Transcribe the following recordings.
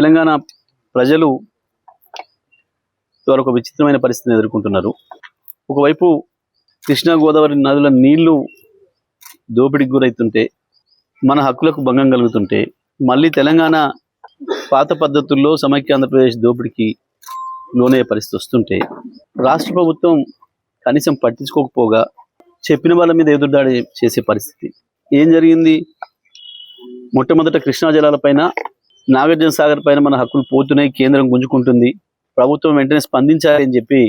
తెలంగాణ ప్రజలు ఒక విచిత్రమైన పరిస్థితిని ఎదుర్కొంటున్నారు. ఒకవైపు కృష్ణా గోదావరి నదుల నీళ్లు దోపిడీకి గురవుతుంటే, మన హక్కులకు భంగం కలుగుతుంటే, మళ్ళీ తెలంగాణ పాత పద్ధతుల్లో సమైక్య ఆంధ్రప్రదేశ్ దోపిడీకి లోనే పరిస్థితి వస్తుంటే, రాష్ట్ర ప్రభుత్వం కనీసం పట్టించుకోకపోగా చెప్పిన వాళ్ళ మీద ఎదురుదాడి చేసే పరిస్థితి. ఏం జరిగింది? మొట్టమొదట కృష్ణా జలాలపైన, నాగార్జున సాగర్ పైన మన హక్కులు పోతున్నాయి, కేంద్రం గుంజుకుంటుంది, ప్రభుత్వం వెంటనే స్పందించాలి అని చెప్పి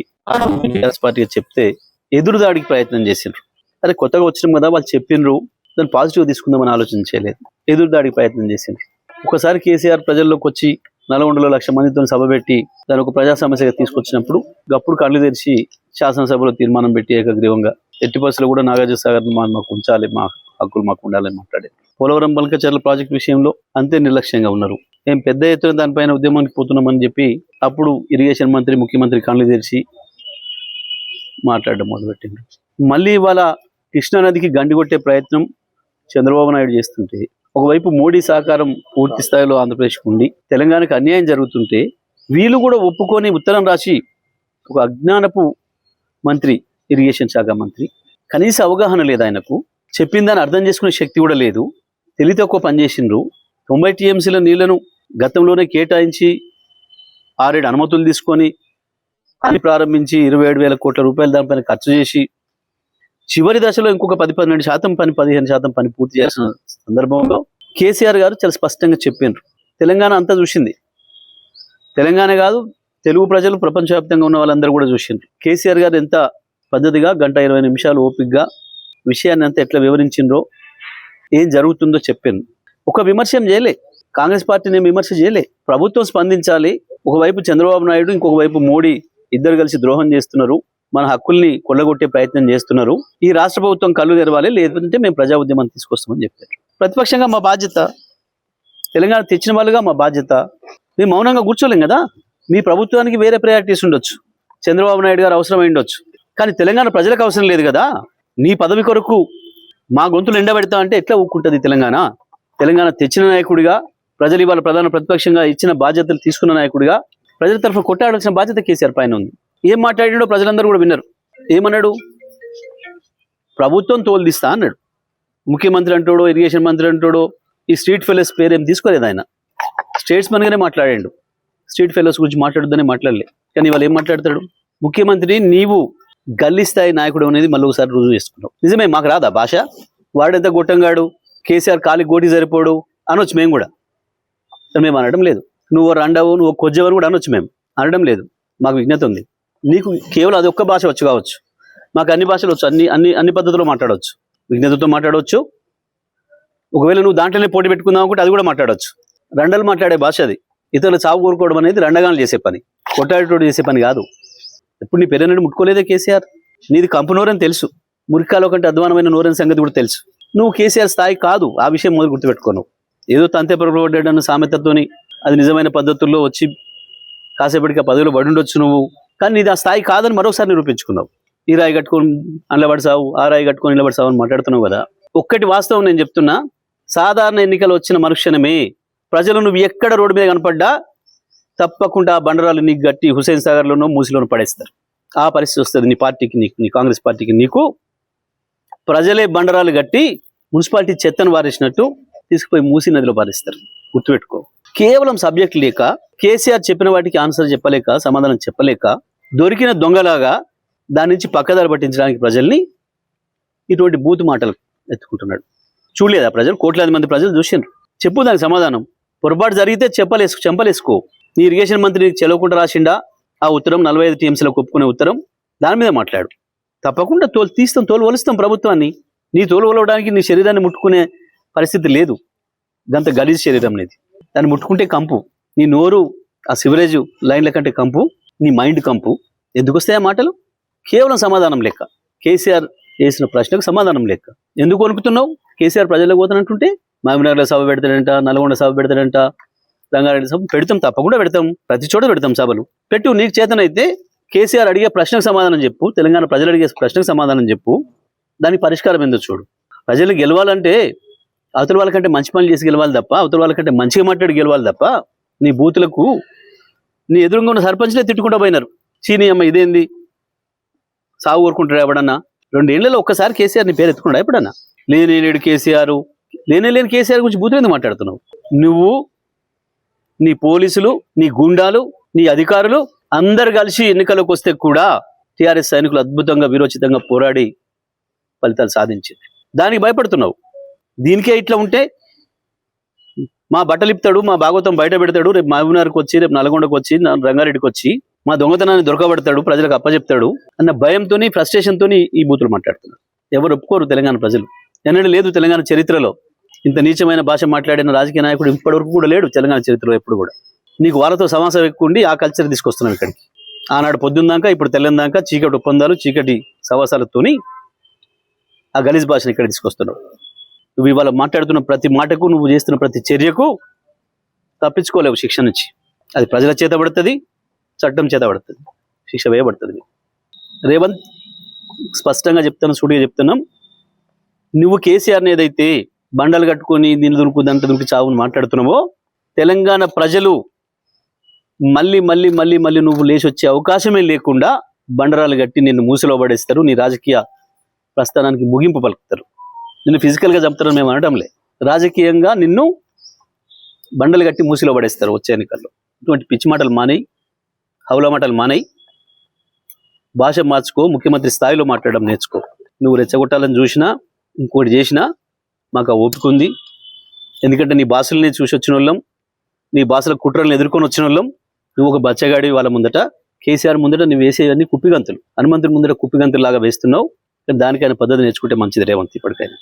పార్టీగా చెప్తే ఎదురుదాడికి ప్రయత్నం చేసిండ్రు. అరే కొత్తగా వచ్చినాం కదా, వాళ్ళు చెప్పిండ్రు, దాన్ని పాజిటివ్ తీసుకుందామని ఆలోచన చేయలేదు, ఎదురుదాడికి ప్రయత్నం చేసిండ్రు. ఒకసారి కేసీఆర్ ప్రజల్లోకి వచ్చి నల్గొండలో 1,00,000 మందితో సభ పెట్టి దాని ఒక ప్రజా సమస్యగా తీసుకొచ్చినప్పుడు గప్పుడు కళ్ళు తెరిచి శాసనసభలో తీర్మానం పెట్టి ఏకగ్రీవంగా ఎట్టి పరిస్థితుల్లో కూడా నాగార్జున సాగర్ మాకు ఉంచాలి, మా హక్కులు మాకు ఉండాలని మాట్లాడారు. పోలవరం బల్కచర్ల ప్రాజెక్టు విషయంలో అంతే నిర్లక్ష్యంగా ఉన్నారు. ఏం పెద్ద ఎత్తున దానిపైన ఉద్యమానికి పోతున్నామని చెప్పి అప్పుడు ఇరిగేషన్ మంత్రి, ముఖ్యమంత్రి కళ్ళు తెరిచి మాట్లాడడం మొదలుపెట్టింది. మళ్ళీ ఇవాళ కృష్ణానదికి గండి కొట్టే ప్రయత్నం చంద్రబాబు నాయుడు చేస్తుంటే, ఒకవైపు మోడీ సహకారం పూర్తి స్థాయిలో ఆంధ్రప్రదేశ్కి ఉండి తెలంగాణకు అన్యాయం జరుగుతుంటే వీళ్ళు కూడా ఒప్పుకొని ఉత్తరం రాసి, ఒక అజ్ఞానపు మంత్రి, ఇరిగేషన్ శాఖ మంత్రి, కనీస అవగాహన లేదు ఆయనకు, చెప్పిన దాన్ని అర్థం చేసుకునే శక్తి కూడా లేదు, తెలివి తక్కువ పనిచేసిండ్రు. 90 టీఎంసీల నీళ్లను గతంలోనే కేటాయించి 6-7 అనుమతులు తీసుకొని పని ప్రారంభించి 27,000 కోట్ల రూపాయలు దానిపైన ఖర్చు చేసి చివరి దశలో ఇంకొక 10-12% పని, 15% పని పూర్తి చేసిన సందర్భంలో కేసీఆర్ గారు చాలా స్పష్టంగా చెప్పిండ్రు. తెలంగాణ అంతా చూసింది, తెలంగాణ కాదు తెలుగు ప్రజలు ప్రపంచవ్యాప్తంగా ఉన్న వాళ్ళందరూ కూడా చూసిండ్రు. కేసీఆర్ గారు ఎంత పద్ధతిగా 1:20 నిమిషాలు ఓపికగా విషయాన్ని అంతా ఎట్లా వివరించిండ్రో, ఏం జరుగుతుందో చెప్పిండ్రు. ఒక విమర్శం చేయలే, కాంగ్రెస్ పార్టీని విమర్శ చేయలే. ప్రభుత్వం స్పందించాలి. ఒకవైపు చంద్రబాబు నాయుడు, ఇంకొక వైపు మోడీ, ఇద్దరు కలిసి ద్రోహం చేస్తున్నారు, మన హక్కుల్ని కొల్లగొట్టే ప్రయత్నం చేస్తున్నారు, ఈ రాష్ట్ర ప్రభుత్వం కళ్ళు తెరవాలి, లేదంటే మేము ప్రజా ఉద్యమం తీసుకొస్తామని చెప్పారు. ప్రతిపక్షంగా మా బాధ్యత, తెలంగాణ తెచ్చిన వాళ్ళుగా మా బాధ్యత. మేము మౌనంగా కూర్చోలేం కదా. మీ ప్రభుత్వానికి వేరే ప్రయారిటీస్ ఉండొచ్చు, చంద్రబాబు నాయుడు గారు అవసరమై ఉండొచ్చు, కానీ తెలంగాణ ప్రజలకు అవసరం లేదు కదా. నీ పదవి కొరకు మా గొంతులు ఎండబెడతా అంటే ఎట్లా ఊక్కుంటుంది తెలంగాణ? తెలంగాణ తెచ్చిన నాయకుడిగా, ప్రజలు ఇవాళ ప్రధాన ప్రతిపక్షంగా ఇచ్చిన బాధ్యతలు తీసుకున్న నాయకుడిగా ప్రజల తరఫున కొట్టాడాల్సిన బాధ్యత కేసీఆర్ పైన ఉంది. ఏం మాట్లాడాడో ప్రజలందరూ కూడా విన్నారు. ఏమన్నాడు? ప్రభుత్వం తోలుదిస్తా అన్నాడు. ముఖ్యమంత్రి అంటాడో, ఇరిగేషన్ మంత్రి అంటాడో, ఈ స్ట్రీట్ ఫెలోస్ పేరేం తీసుకోలేదు ఆయన. స్టేట్స్మెన్ గానే మాట్లాడాడు, స్ట్రీట్ ఫెలోస్ గురించి మాట్లాడొద్దని మాట్లాడలే. కానీ వాళ్ళు ఏం మాట్లాడతాడు? ముఖ్యమంత్రి నీవు గల్లీ స్థాయి నాయకుడు అనేది మళ్ళీ ఒకసారి రుజువు చేసుకున్నావు. నిజమే, మాకు రాదా భాష? వాడెంత గొట్టంగాడు, కేసీఆర్ కాలి గోటి సరిపోడు అనొచ్చు మేము కూడా. మేము అనడం లేదు. నువ్వు రండవు, నువ్వు కొజ్జవని కూడా అనొచ్చు, మేము అనడం లేదు. మాకు విజ్ఞత ఉంది. నీకు కేవలం అది ఒక్క భాష వచ్చు కావచ్చు, మాకు అన్ని భాషలు వచ్చు, అన్ని పద్ధతుల్లో మాట్లాడవచ్చు, విజ్ఞతతో మాట్లాడవచ్చు. ఒకవేళ నువ్వు దాంట్లోనే పోటీ పెట్టుకుందాం అనుకుంటే అది కూడా మాట్లాడవచ్చు. రండలు మాట్లాడే భాష అది. ఇతరులు చావు కోరుకోవడం అనేది రండగాలు చేసే పని, కొట్టాడేటోడు చేసే పని కాదు. ఎప్పుడు నీ పెరనడు ముట్టుకోలేదే కేసీఆర్. నీది కంపు నోరని తెలుసు, మురికాలో కంటే అధ్వానమైన నోరని సంగతి కూడా తెలుసు. నువ్వు కేసీఆర్ స్థాయి కాదు, ఆ విషయం మొదలు గుర్తుపెట్టుకోను. ఏదో తంతే పొరపడ్డాడన్న సామెతతోని అది నిజమైన పద్ధతుల్లో వచ్చి కాసేపటికి ఆ పదవిలో పడుండొచ్చు నువ్వు, కానీ నీది ఆ స్థాయి కాదని మరోసారి నిరూపించుకున్నావు. ఈ రాయి కట్టుకొని నిలబడసావు, ఆ రాయి కట్టుకొని నిలబడసావు అని మాట్లాడుతున్నావు కదా. ఒక్కటి వాస్తవం నేను చెప్తున్నా, సాధారణ ఎన్నికలు వచ్చిన మరుక్షణమే ప్రజలు నువ్వు ఎక్కడ రోడ్డు మీద కనపడ్డా తప్పకుండా బండరాలు నీకు గట్టి హుసేన్ సాగర్లోనో మూసిలోనో పడేస్తారు. ఆ పరిస్థితి వస్తుంది నీ పార్టీకి, నీ కాంగ్రెస్ పార్టీకి. నీకు ప్రజలే బండరాలు గట్టి మున్సిపాలిటీ చెత్తను వారేసినట్టు తీసుకుపోయి మూసి నదిలో పారేస్తారు. గుర్తుపెట్టుకో. కేవలం సబ్జెక్ట్ లేక, కేసీఆర్ చెప్పిన వాటికి ఆన్సర్ చెప్పలేక, సమాధానం చెప్పలేక, దొరికిన దొంగలాగా దాని నుంచి పక్కదారి పట్టించడానికి ప్రజల్ని ఇటువంటి బూతు మాటలు ఎత్తుకుంటున్నాడు. చూడలేదా ప్రజలు? కోట్లాది మంది ప్రజలు చూసిండ్రు. చెప్పు దానికి సమాధానం. పొరపాటు జరిగితే చెంపలేసుకో. నీ ఇరిగేషన్ మంత్రి చెలవకుండా రాసిండా ఆ ఉత్తరం, 45 టీఎంసీలకు ఒప్పుకునే ఉత్తరం, దాని మీద మాట్లాడు. తప్పకుండా తోలు వలుస్తాం ప్రభుత్వాన్ని. నీ తోలు వలవడానికి నీ శరీరాన్ని ముట్టుకునే పరిస్థితి లేదు. గంత గలీజ్ శరీరం అనేది. దాన్ని ముట్టుకుంటే కంపు. నీ నోరు ఆ సివరేజ్ లైన్ల కంటే కంపు, నీ మైండ్ కంపు. ఎందుకు వస్తాయి ఆ మాటలు? కేవలం సమాధానం లెక్క. కేసీఆర్ వేసిన ప్రశ్నకు సమాధానం లెక్క. ఎందుకు వణుకుతున్నావు? కేసీఆర్ ప్రజలకు పోతానంటుంటే మహబూబ్నగర్లో సభ పెడతాడంట, నల్గొండ సభ పెడతాడంట, రంగారెడ్డి సభ పెడతాం, తప్పకుండా పెడతాం, ప్రతి చోట పెడతాం సభలు. పెట్టు. నీకు చేతనైతే కేసీఆర్ అడిగే ప్రశ్నకు సమాధానం చెప్పు, తెలంగాణ ప్రజలు అడిగే ప్రశ్నకు సమాధానం చెప్పు, దానికి పరిష్కారం ఎందుకు చూడు. ప్రజలు గెలవాలంటే అవతల వాళ్ళకంటే మంచి పనులు చేసి గెలవాలి తప్ప, అవతల వాళ్ళకంటే మంచిగా మాట్లాడి గెలవాలి తప్ప, నీ బూతులకు నీ ఎదురుగా ఉన్న సర్పంచ్లే తిట్టుకుంటూ పోయినారు. చీనీ అమ్మ ఇదేంది సాగు కోరుకుంటాడు ఎవడన్నా? 2 ఏళ్లలో ఒక్కసారి కేసీఆర్ నీ పేరు ఎత్తుకున్నాడా ఎప్పుడన్నా? లేని కేసీఆర్, లేని కేసీఆర్ గురించి బూతులు ఎందుకు మాట్లాడుతున్నావు? నువ్వు, నీ పోలీసులు, నీ గుండాలు, నీ అధికారులు అందరు కలిసి ఎన్నికలకు వస్తే కూడా టీఆర్ఎస్ సైనికులు అద్భుతంగా వీరోచితంగా పోరాడి ఫలితాలు సాధించింది. దానికి భయపడుతున్నావు. దీనికే ఇట్లా ఉంటే మా బట్టలిప్తాడు, మా భాగవతం బయట పెడతాడు, రేపు మహబూబ్నగర్కి వచ్చి, రేపు నల్గొండకు వచ్చి, రంగారెడ్డికి వచ్చి మా దొంగతనాన్ని దొరకబడతాడు, ప్రజలకు అప్పచెప్తాడు అన్న భయంతో, ఫ్రస్ట్రేషన్తో ఈ బూతులు మాట్లాడుతున్నారు. ఎవరు ఒప్పుకోరు తెలంగాణ ప్రజలు. ఎన్నడూ లేదు తెలంగాణ చరిత్రలో ఇంత నీచమైన భాష మాట్లాడిన రాజకీయ నాయకుడు ఇప్పటివరకు కూడా లేడు తెలంగాణ చరిత్రలో ఎప్పుడు కూడా. నీకు వాళ్ళతో సమాసం ఎక్కువ ఉండి ఆ కల్చర్ తీసుకొస్తున్నావు ఇక్కడికి. ఆనాడు పొద్దున్నాక ఇప్పుడు తెల్లందాక చీకటి ఒప్పందాలు, చీకటి సవాసాలతోని ఆ గలీజ్ భాషను ఇక్కడ తీసుకొస్తున్నావు. నువ్వు ఇవాళ మాట్లాడుతున్న ప్రతి మాటకు, నువ్వు చేస్తున్న ప్రతి చర్యకు తప్పించుకోలేవు శిక్ష నుంచి. అది ప్రజల చేత పడుతుంది, చట్టం చేత పడుతుంది, శిక్ష వేయబడుతుంది. రేవంత్ స్పష్టంగా చెప్తాను, సూటిగా చెప్తున్నాం, నువ్వు కేసీఆర్ని ఏదైతే బండలు కట్టుకొని దీని దురుకు దంట దురికి చావును మాట్లాడుతున్నావో, తెలంగాణ ప్రజలు మళ్ళీ మళ్ళీ మళ్ళీ మళ్ళీ నువ్వు లేచి వచ్చే అవకాశమే లేకుండా బండరాలు కట్టి నిన్ను మూసిలో పడేస్తారు. నీ రాజకీయ ప్రస్థానానికి ముగింపు పలుకుతారు. నిన్ను ఫిజికల్గా చంపుతారని మేము అనడంలే, రాజకీయంగా నిన్ను బండలు కట్టి మూసిలో పడేస్తారు వచ్చే ఎన్నికల్లో. ఇటువంటి పిచ్చి మాటలు మానేయి, హౌలా మాటలు మానేయి, భాష మార్చుకో, ముఖ్యమంత్రి స్థాయిలో మాట్లాడడం నేర్చుకో. నువ్వు రెచ్చగొట్టాలని చూసినా, ఇంకోటి చేసినా మాకు ఆ ఓపిక ఉంది. ఎందుకంటే నీ భాషల్ని చూసి వచ్చిన వాళ్ళం, నీ భాషల కుట్రలను ఎదుర్కొని వచ్చిన వాళ్ళం. నువ్వు ఒక బచ్చగాడి వాళ్ళ ముందట, కేసీఆర్ ముందట నువ్వు వేసేవన్నీ కుప్పిగంతులు, హనుమంతుడి ముందట కుప్పిగంతులు లాగా వేస్తున్నావు. దానికి ఆయన పద్ధతి నేర్చుకుంటే మంచిది రేవంత్ ఇప్పటికైనా.